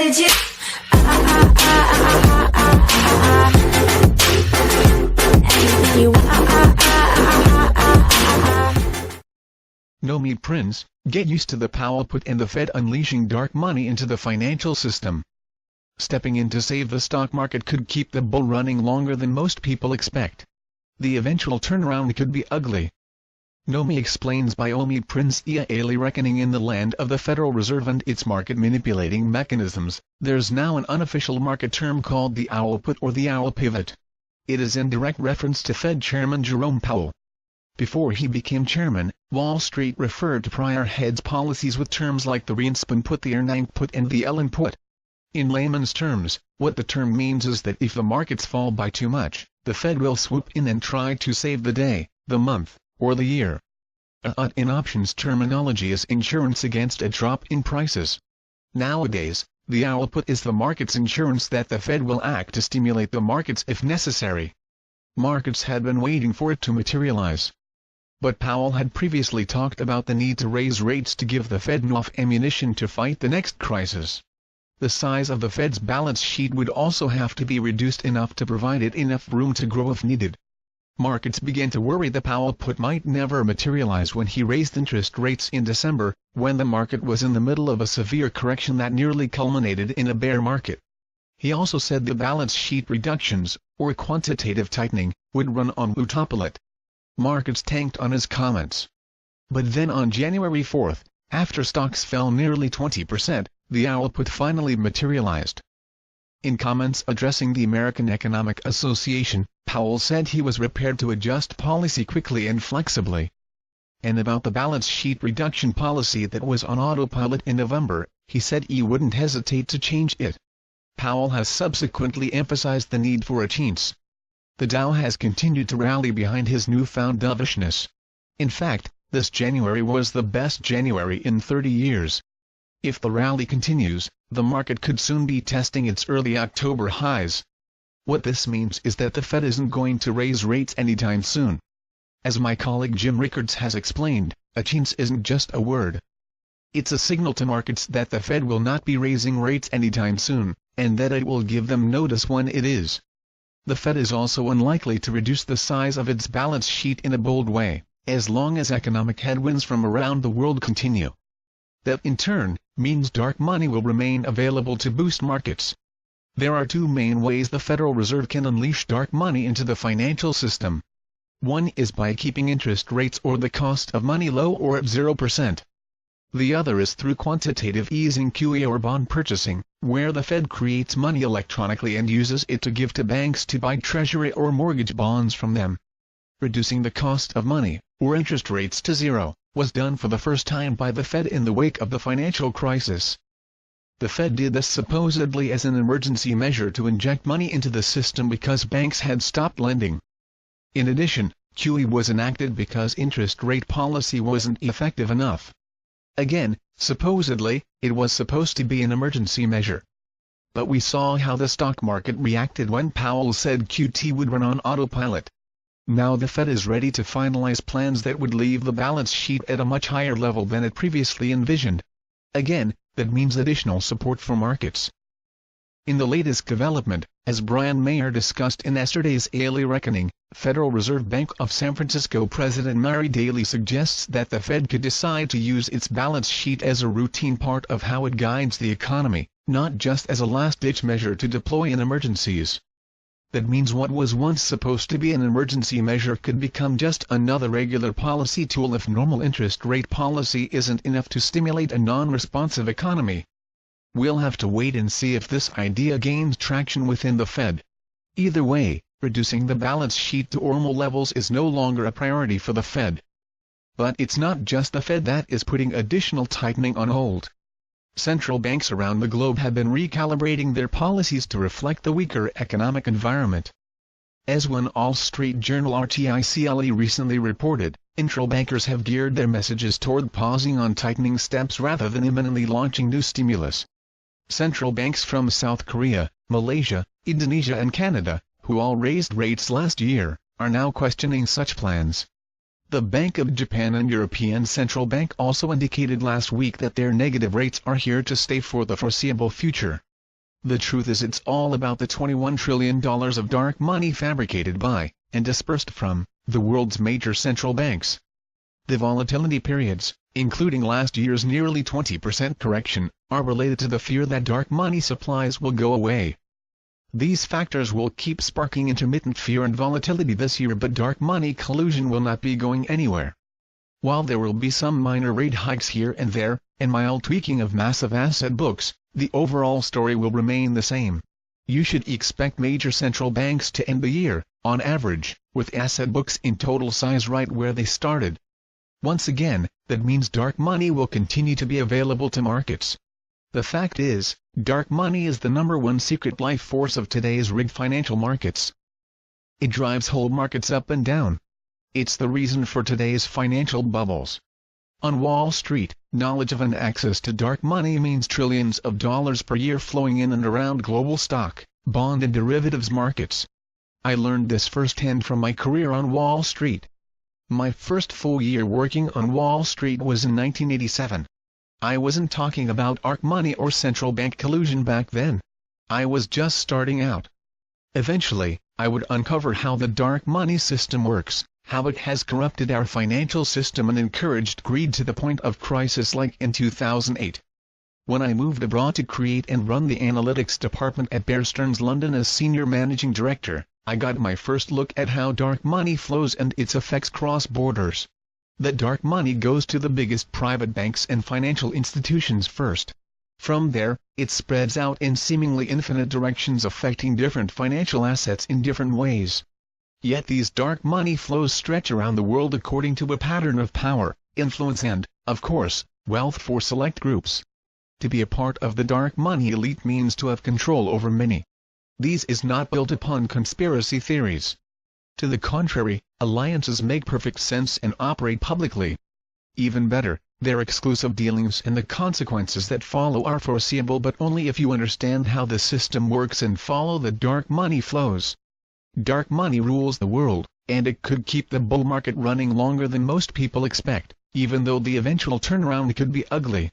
legit. Anything you want. Nomi Prins, get used to the Powell put and the Fed unleashing dark money into the financial system. Stepping in to save the stock market could keep the bull running longer than most people expect. The eventual turnaround could be ugly. Nomi explains Nomi Prins early reckoning in the land of the Federal Reserve and its market manipulating mechanisms. There's now an unofficial market term called the owl put or the owl pivot. It is in direct reference to Fed Chairman Jerome Powell. Before he became chairman, Wall Street referred to prior heads' policies with terms like the Reinspun put, the Ernanke put and the Ellen put. In layman's terms, what the term means is that if the markets fall by too much, the Fed will swoop in and try to save the day, the month, or the year. In options terminology is insurance against a drop in prices. Nowadays, the owl put is the market's insurance that the Fed will act to stimulate the markets if necessary. Markets had been waiting for it to materialize. But Powell had previously talked about the need to raise rates to give the Fed enough ammunition to fight the next crisis. The size of the Fed's balance sheet would also have to be reduced enough to provide it enough room to grow if needed. Markets began to worry the Powell put might never materialize when he raised interest rates in December, when the market was in the middle of a severe correction that nearly culminated in a bear market. He also said the balance sheet reductions, or quantitative tightening, would run on autopilot. Markets tanked on his comments. But then on January 4, after stocks fell nearly 20%, the owl put finally materialized. In comments addressing the American Economic Association, Powell said he was prepared to adjust policy quickly and flexibly. And about the balance sheet reduction policy that was on autopilot in November, he said he wouldn't hesitate to change it. Powell has subsequently emphasized the need for a change. The Dow has continued to rally behind his newfound dovishness. In fact, this January was the best January in 30 years. If the rally continues, the market could soon be testing its early October highs. What this means is that the Fed isn't going to raise rates anytime soon. As my colleague Jim Rickards has explained, a change isn't just a word. It's a signal to markets that the Fed will not be raising rates anytime soon, and that it will give them notice when it is. The Fed is also unlikely to reduce the size of its balance sheet in a bold way, as long as economic headwinds from around the world continue. That in turn means dark money will remain available to boost markets. There are two main ways the Federal Reserve can unleash dark money into the financial system. One is by keeping interest rates or the cost of money low or at 0%. The other is through quantitative easing QE or bond purchasing, where the Fed creates money electronically and uses it to give to banks to buy treasury or mortgage bonds from them. Reducing the cost of money, or interest rates to zero, was done for the first time by the Fed in the wake of the financial crisis. The Fed did this supposedly as an emergency measure to inject money into the system because banks had stopped lending. In addition, QE was enacted because interest rate policy wasn't effective enough. Again, supposedly, it was supposed to be an emergency measure. But we saw how the stock market reacted when Powell said QT would run on autopilot. Now the Fed is ready to finalize plans that would leave the balance sheet at a much higher level than it previously envisioned. Again, that means additional support for markets. In the latest development, as Brian Mayer discussed in yesterday's Early Reckoning, Federal Reserve Bank of San Francisco President Mary Daly suggests that the Fed could decide to use its balance sheet as a routine part of how it guides the economy, not just as a last-ditch measure to deploy in emergencies. That means what was once supposed to be an emergency measure could become just another regular policy tool if normal interest rate policy isn't enough to stimulate a non-responsive economy. We'll have to wait and see if this idea gains traction within the Fed. Either way, reducing the balance sheet to normal levels is no longer a priority for the Fed. But it's not just the Fed that is putting additional tightening on hold. Central banks around the globe have been recalibrating their policies to reflect the weaker economic environment. As Wall Street Journal RTICLE recently reported, central bankers have geared their messages toward pausing on tightening steps rather than imminently launching new stimulus. Central banks from South Korea, Malaysia, Indonesia and Canada, who all raised rates last year, are now questioning such plans. The Bank of Japan and European Central Bank also indicated last week that their negative rates are here to stay for the foreseeable future. The truth is it's all about the $21 trillion of dark money fabricated by, and dispersed from, the world's major central banks. The volatility periods, including last year's nearly 20% correction, are related to the fear that dark money supplies will go away. These factors will keep sparking intermittent fear and volatility this year, but dark money collusion will not be going anywhere. While there will be some minor rate hikes here and there, and mild tweaking of massive asset books, the overall story will remain the same. You should expect major central banks to end the year, on average, with asset books in total size right where they started. Once again, that means dark money will continue to be available to markets. The fact is, dark money is the #1 secret life force of today's rigged financial markets. It drives whole markets up and down. It's the reason for today's financial bubbles. On Wall Street, knowledge of and access to dark money means trillions of dollars per year flowing in and around global stock, bond and derivatives markets. I learned this firsthand from my career on Wall Street. My first full year working on Wall Street was in 1987. I wasn't talking about dark money or central bank collusion back then. I was just starting out. Eventually, I would uncover how the dark money system works, how it has corrupted our financial system and encouraged greed to the point of crisis like in 2008. When I moved abroad to create and run the analytics department at Bear Stearns London as senior managing director, I got my first look at how dark money flows and its effects cross borders. That dark money goes to the biggest private banks and financial institutions first. From there, it spreads out in seemingly infinite directions affecting different financial assets in different ways. Yet these dark money flows stretch around the world according to a pattern of power, influence and, of course, wealth for select groups. To be a part of the dark money elite means to have control over many. These is not built upon conspiracy theories. To the contrary, alliances make perfect sense and operate publicly. Even better, their exclusive dealings and the consequences that follow are foreseeable, but only if you understand how the system works and follow the dark money flows. Dark money rules the world, and it could keep the bull market running longer than most people expect, even though the eventual turnaround could be ugly.